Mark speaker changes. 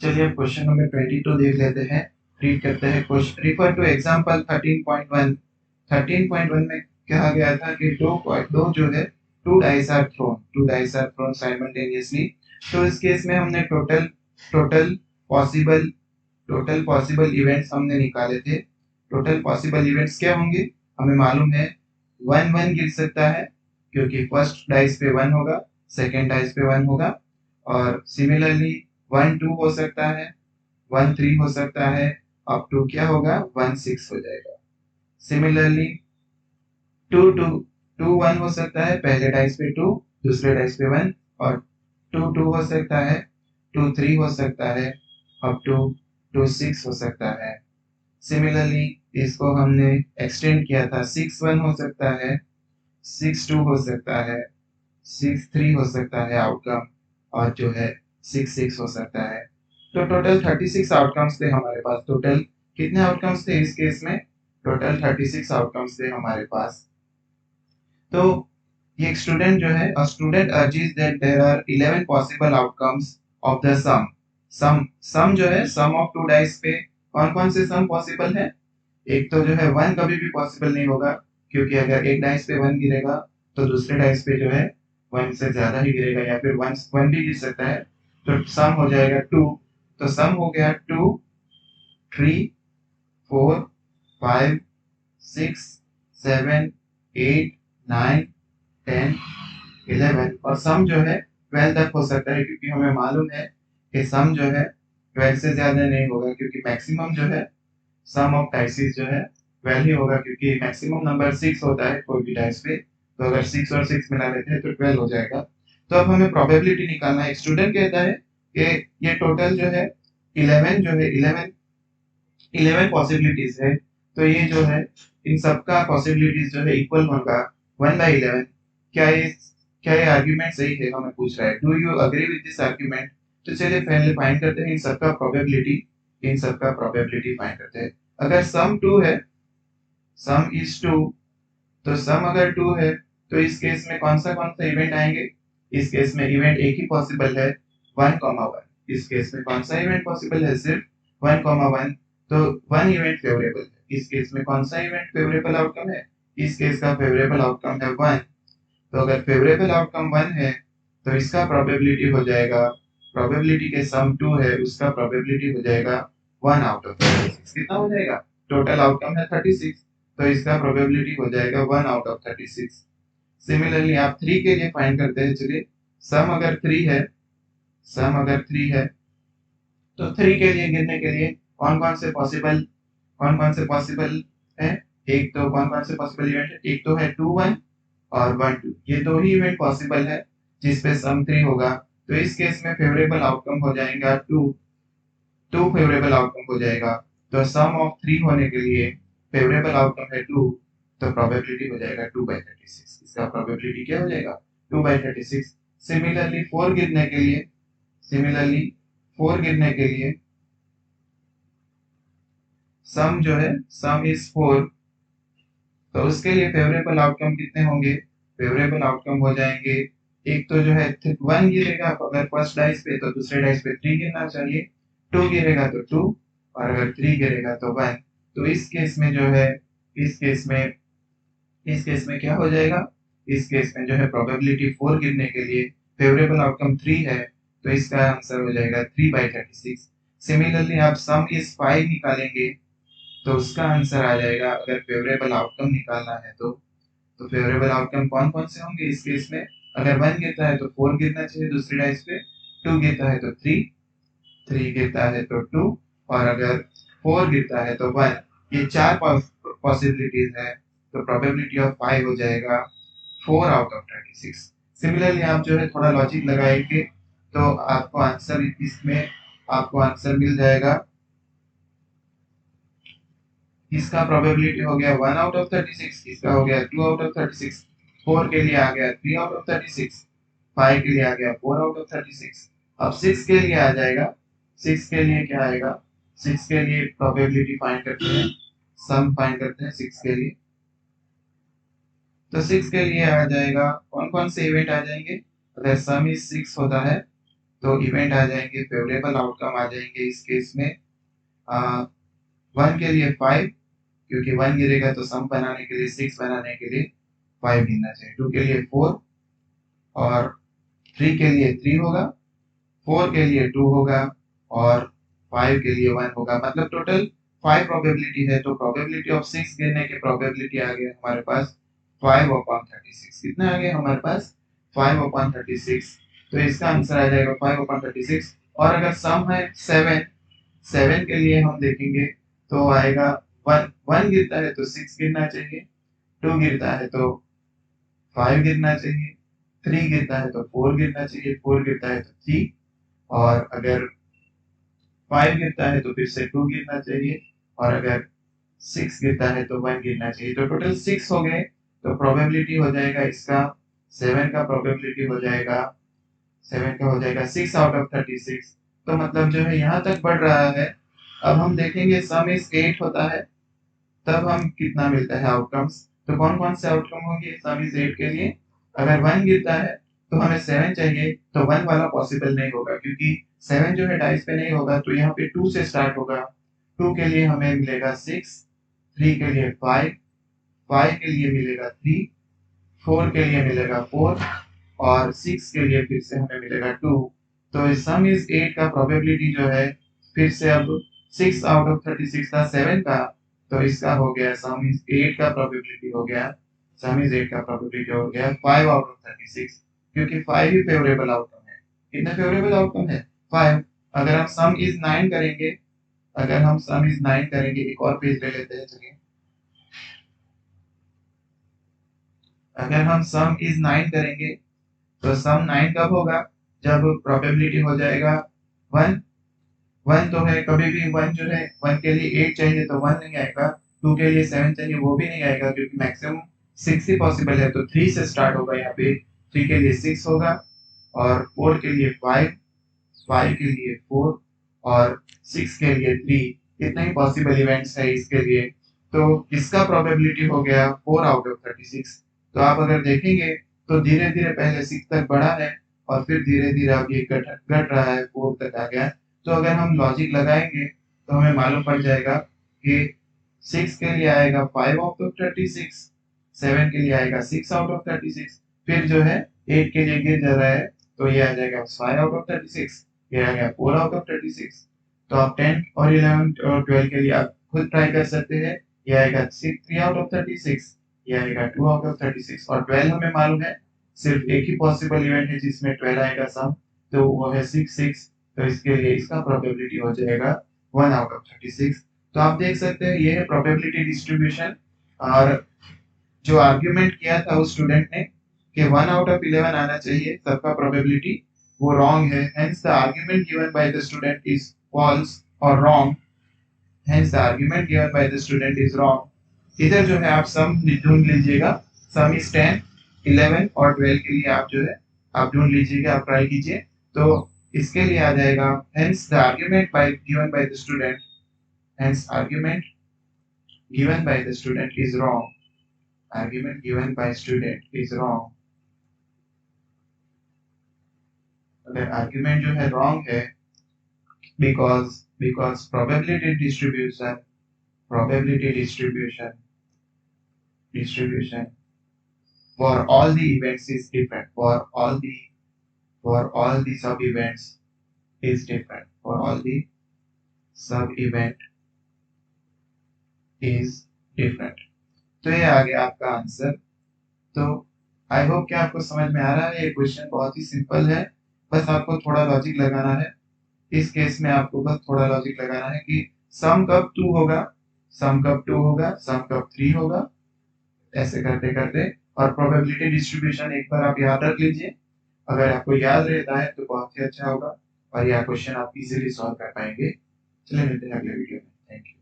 Speaker 1: चलिए अब question number 22 देख लेते हैं। रीड करते हैं क्वेश्चन। Refer two example 13.1। 13.1 में कहा गया था कि दो जो है two dice are thrown simultaneously. तो इस केस में हमने total possible total possible events हमने निकाले थे। टोटल पॉसिबल इवेंट्स क्या होंगे? हमें मालूम है 1 1 गिर सकता है क्योंकि फर्स्ट डाइस पे 1 होगा, सेकंड डाइस पे 1 होगा। और सिमिलरली 1 2 हो सकता है, 1 3 हो सकता है, अप टू क्या होगा 1 6 हो जाएगा। सिमिलरली 2 2 2 1 हो सकता है, पहले डाइस पे 2, दूसरे डाइस पे 1। और 2 2 हो सकता है, 2 3 हो सकता है, अप टू 2 6 हो सकता है। सिमिलरली इसको हमने एक्सटेंड किया था, 6 1 हो सकता है, 6 2 हो सकता है, 6 3 हो सकता है आउटकम, और जो है 6 6 हो सकता है। तो टोटल 36 आउटकम्स थे हमारे पास। टोटल कितने आउटकम्स थे इस केस में? टोटल 36 आउटकम्स थे हमारे पास। तो ये एक स्टूडेंट जो है, a student argues that there are 11 possible outcomes of the sum जो है, सम ऑफ टू डाइस पे कौन कौन से सम पॉसिबल है? एक तो जो है 1 कभी भी पॉसिबल नहीं होगा, क्योंकि अगर एक डाइस पे 1 गिरेगा तो दूसरे डाइस पे जो है 1 से ज्यादा ही गिरेगा, या फिर 1 भी गिर सकता है। तो सम हो जाएगा 2। तो सम हो गया 2 3 4 5 6 7 8 9 10 11। और सम जो है 12 तक हो सकता है, क्योंकि हमें मालूम है कि सम जो है 12 से ज्यादा नहीं होगा, क्योंकि मैक्सिमम जो है सम ऑफ डाइसिस जो है 12 ही होगा, क्योंकि मैक्सिमम नंबर 6 होता है कोई भी डाइस पे। तो अगर 6 और 6 मिला लेते हैं तो 12 हो जाएगा। तो अब हमें प्रोबेबिलिटी निकालना है। एक स्टूडेंट कहता है कि ये टोटल जो है 11 जो है 11 पॉसिबिलिटीज है। तो ये जो है इन सबका पॉसिबिलिटीज जो है इक्वल होगा 1/11। क्या ये आर्ग्यूमेंट सही है, हमें पूछ रहा है। Do you agree with this argument? तो चलिए पहले फाइंड करते हैं इन सबका प्रोबेबिलिटी फाइंड करते हैं। अगर सम 2 है, सम इज 2, तो सम अगर 2 है तो इस केस में कौन सा इवेंट आएंगे? इस केस में इवेंट एक ही पॉसिबल है, 1,1। इस केस में कौन सा इवेंट पॉसिबल है? सिर्फ 1,1। तो 1 इवेंट फेवरेबल है। इस केस में कौन सा इवेंट फेवरेबल आउटकम है? इस केस का फेवरेबल आउटकम है 1। तो अगर फेवरेबल आउटकम 1 है तो इसका प्रोबेबिलिटी हो जाएगा, प्रोबेबिलिटी के सम 2 है उसका प्रोबेबिलिटी हो जाएगा 1 आउट ऑफ 36। कितना हो जाएगा? टोटल आउटकम है 36, तो इसका प्रोबेबिलिटी हो जाएगा 1 आउट ऑफ 36। सिमिलरली आप 3 के लिए फाइंड करते हैं। चलिए सम अगर 3 है, सम अगर 3 है तो 3 के लिए गिरने के लिए कौन कौन से पॉसिबल है? एक तो कौन कौन से पॉसिबल इवेंट है? एक तो है 2 1 और 1 2। ये दो ही इवेंट पॉसिबल है जिसपे सम 3 होगा। तो इस केस में फेवरेबल आउटकम हो जाएगा 2। 2 फेवरेबल आउटकम हो जाएगा। तो सम ऑफ 3 होने के लिए फेवरेबल आउटकम है 2, तो प्रोबेबिलिटी हो जाएगा 2/36। इसका प्रोबेबिलिटी क्या हो जाएगा? 2/36। सिमिलरली 4 गिरने के लिए, सिमिलरली 4 गिरने के लिए सम जो है, सम इज 4, तो उसके लिए फेवरेबल आउटकम कितने होंगे? फेवरेबल आउटकम हो जाएंगे, एक तो जो है 1 गिरेगा अगर फर्स्ट डाइस पे, तो दूसरे डाइस पे 3 गिरना चाहिए। 2 गिरेगा तो 2, और अगर 3 गिरेगा तो 1। तो इस केस में जो है, इस केस में इस केस में क्या हो जाएगा? इस केस में जो है प्रोबेबिलिटी 4 गिरने के लिए फेवरेबल आउटकम 3 है, तो इसका आंसर हो जाएगा 3/36। सिमिलरली आप सम इज 5 निकालेंगे तो उसका आंसर आ जाएगा, अगर फेवरेबल आउटकम निकालना है तो फेवरेबल आउटकम कौन कौन से होंगे इस केस में? अगर 1 गिरता है तो 4 गिरना चाहिए दूसरी डाइस पे, 2 गिरता है तो 3, 3 गिरता है तो 2, और अगर 4 गिरता है तो 1। ये चार पॉसिबिलिटीज है, तो प्रोबेबिलिटी ऑफ 5 हो जाएगा 4 आउट ऑफ 36। सिमिलरली आप जो है थोड़ा लॉजिक लगाएंगे तो आपको आंसर इसमें आपको आंसर मिल जाएगा। इसका प्रोबेबिलिटी हो गया 1 आउट ऑफ 36, इसका हो गया 2 आउट ऑफ 36, 4 के लिए आ गया 3 आउट ऑफ 36, 5 के लिए आ गया 4 आउट ऑफ 36। अब 6 के लिए आ जाएगा। 6 के लिए क्या आएगा? 6 के लिए प्रोबेबिलिटी फाइंड करते हैं, सम फाइंड करते हैं 6 के लिए। तो 6 के लिए आ जाएगा, कौन कौन से इवेंट आ जाएंगे? अगर सम इज 6 होता है तो इवेंट आ जाएंगे, फेवरेबल आउटकम आ जाएंगे इस केस में। 1 के लिए 5, क्योंकि 1 गिरेगा तो सम बनाने के लिए 6 बनाने के लिए 5 गिनना चाहिए। 2 के लिए 4 और 3 के लिए 3 होगा, 4 के लिए 2 होगा और 5 के लिए 1 होगा। मतलब टोटल 5 प्रोबेबिलिटी है, तो प्रोबेबिलिटी ऑफ 6 गिरने की प्रोबेबिलिटी आ गया हमारे पास 5/36। कितना आ गया हमारे पास 5/36। तो इसका आंसर आ जाएगा 5/36। और अगर सम है 7, 7 के लिए हम देखेंगे तो आएगा 1, 1 गिरता है तो 6 गिरना चाहिए, 2 गिरता है तो 5 गिरना चाहिए, 3 गिरता है तो 4 गिरना चाहिए, 4 गिरता है तो 3, और अगर 5 गिरता है तो फिर से 2 गिरना चाहिए, और अगर 6 गिरता है तो 1 गिरना चाहिए। तो टोटल 6 हो गए, तो प्रोबेबिलिटी हो जाएगा इसका 7 का प्रोबेबिलिटी हो जाएगा 7 का हो जाएगा 6/36। तो मतलब जो है यहाँ तक बढ़ रहा है। अब हम देखेंगे सम इज 8 होता है तब हम कितना मिलता है आउटकम्स। तो कौन कौन से आउटकम होंगे सम इज 8 के लिए। अगर 1 गिरता है तो हमें 7 चाहिए, तो 1 वाला पॉसिबल नहीं होगा क्योंकि 7 जो है डाइस पे नहीं होगा, तो यहाँ पे 2 से स्टार्ट होगा। 2 के लिए हमें मिलेगा 6, 3 के लिए 5, 5 के लिए मिलेगा 3, 4 के लिए मिलेगा 4 और 6 के लिए फिर से हमें मिलेगा 2। तो सम इज 8 का प्रोबेबिलिटी जो है फिर से अब 6/36 था 7 का, तो इसका हो गया सम इज 8 का प्रोबेबिलिटी हो गया, सम इज 8 का प्रोबेबिलिटी हो गया 5/36, क्योंकि 5 ही फेवरेबल आउटकम है। कितना फेवरेबल आउटकम है 5। अगर हम सम इज 9 करेंगे, अगर हम सम इज 9 करेंगे, एक और पेज ले लेते हैं चलिए। अगर हम सम इज 9 करेंगे तो सम 9 कब होगा, जब प्रोबेबिलिटी हो जाएगा 1। 1 तो है, कभी भी 1 जो है 1 के लिए 8 चाहिए तो 1 नहीं आएगा, 2 के लिए 7 चाहिए वो भी नहीं आएगा क्योंकि मैक्सिमम 6 ही पॉसिबल है, तो 3 से स्टार्ट होगा यहाँ पे। 3 के लिए 6 होगा और 4 के लिए 5, 5 के लिए 4 और 6 के लिए 3। इतने ही पॉसिबल इवेंट्स है इसके लिए। तो इसका प्रोबेबिलिटी हो गया 4/36। तो आप अगर देखेंगे तो धीरे धीरे पहले 6 तक बढ़ा है और फिर धीरे धीरे अब ये घट रहा है, 4 तक आ गया। तो अगर हम लॉजिक लगाएंगे तो हमें मालूम पड़ जाएगा कि 6 के लिए आएगा 5/36, 7 के लिए आएगा 6/36, फिर जो है 8 के लिए गिर जा रहा है तो ये आ जाएगा 5/36, ये आ गया 4/36। तो आप 10 और 11 और 12 के लिए आप खुद ट्राई कर सकते हैं। ये आएगा 3/36, ये आएगा 2/36 और 12 हमें मालूम है सिर्फ एक ही पॉसिबल इवेंट है जिसमें 12 आएगा सम, तो वो है 6। तो इसके लिए इसका प्रोबेबिलिटी हो जाएगा 1/36। तो आप देख सकते हैं ये है प्रोबेबिलिटी डिस्ट्रीब्यूशन। और जो आर्ग्यूमेंट किया था उस स्टूडेंट ने कि 1/11 आना चाहिए सबका प्रोबेबिलिटी, वो रॉन्ग है। Hence the argument given by the student is false और wrong. Hence the argument given by the student is wrong. इधर जो है आप सम ढूंढ लीजिएगा, सम इज 10, 11 और 12 के लिए आप जो है आप ढूंढ लीजिएगा, आप ट्राई कीजिए। तो इसके लिए आ जाएगा hence the argument bye given by the student, hence argument given by the student is wrong, argument given by student is wrong। अगर argument जो है wrong है because probability distribution for all the events is different, for all the sub events is different, for all the sub event is different। तो ये आ गया आपका answer. तो I hope कि आपको समझ में आ रहा है, ये क्वेश्चन बहुत ही सिंपल है, बस आपको थोड़ा लॉजिक लगाना है। इस केस में आपको बस थोड़ा लॉजिक लगाना है कि सम कब 2 होगा, सम कब 2 होगा, सम कब 3 होगा, ऐसे करते करते। और प्रोबेबिलिटी डिस्ट्रीब्यूशन एक बार आप याद रख लीजिए, अगर आपको याद रहता है तो बहुत ही अच्छा होगा और यह क्वेश्चन आप इजीली सॉल्व कर पाएंगे। चलिए मिलते हैं अगले वीडियो में। Thank you.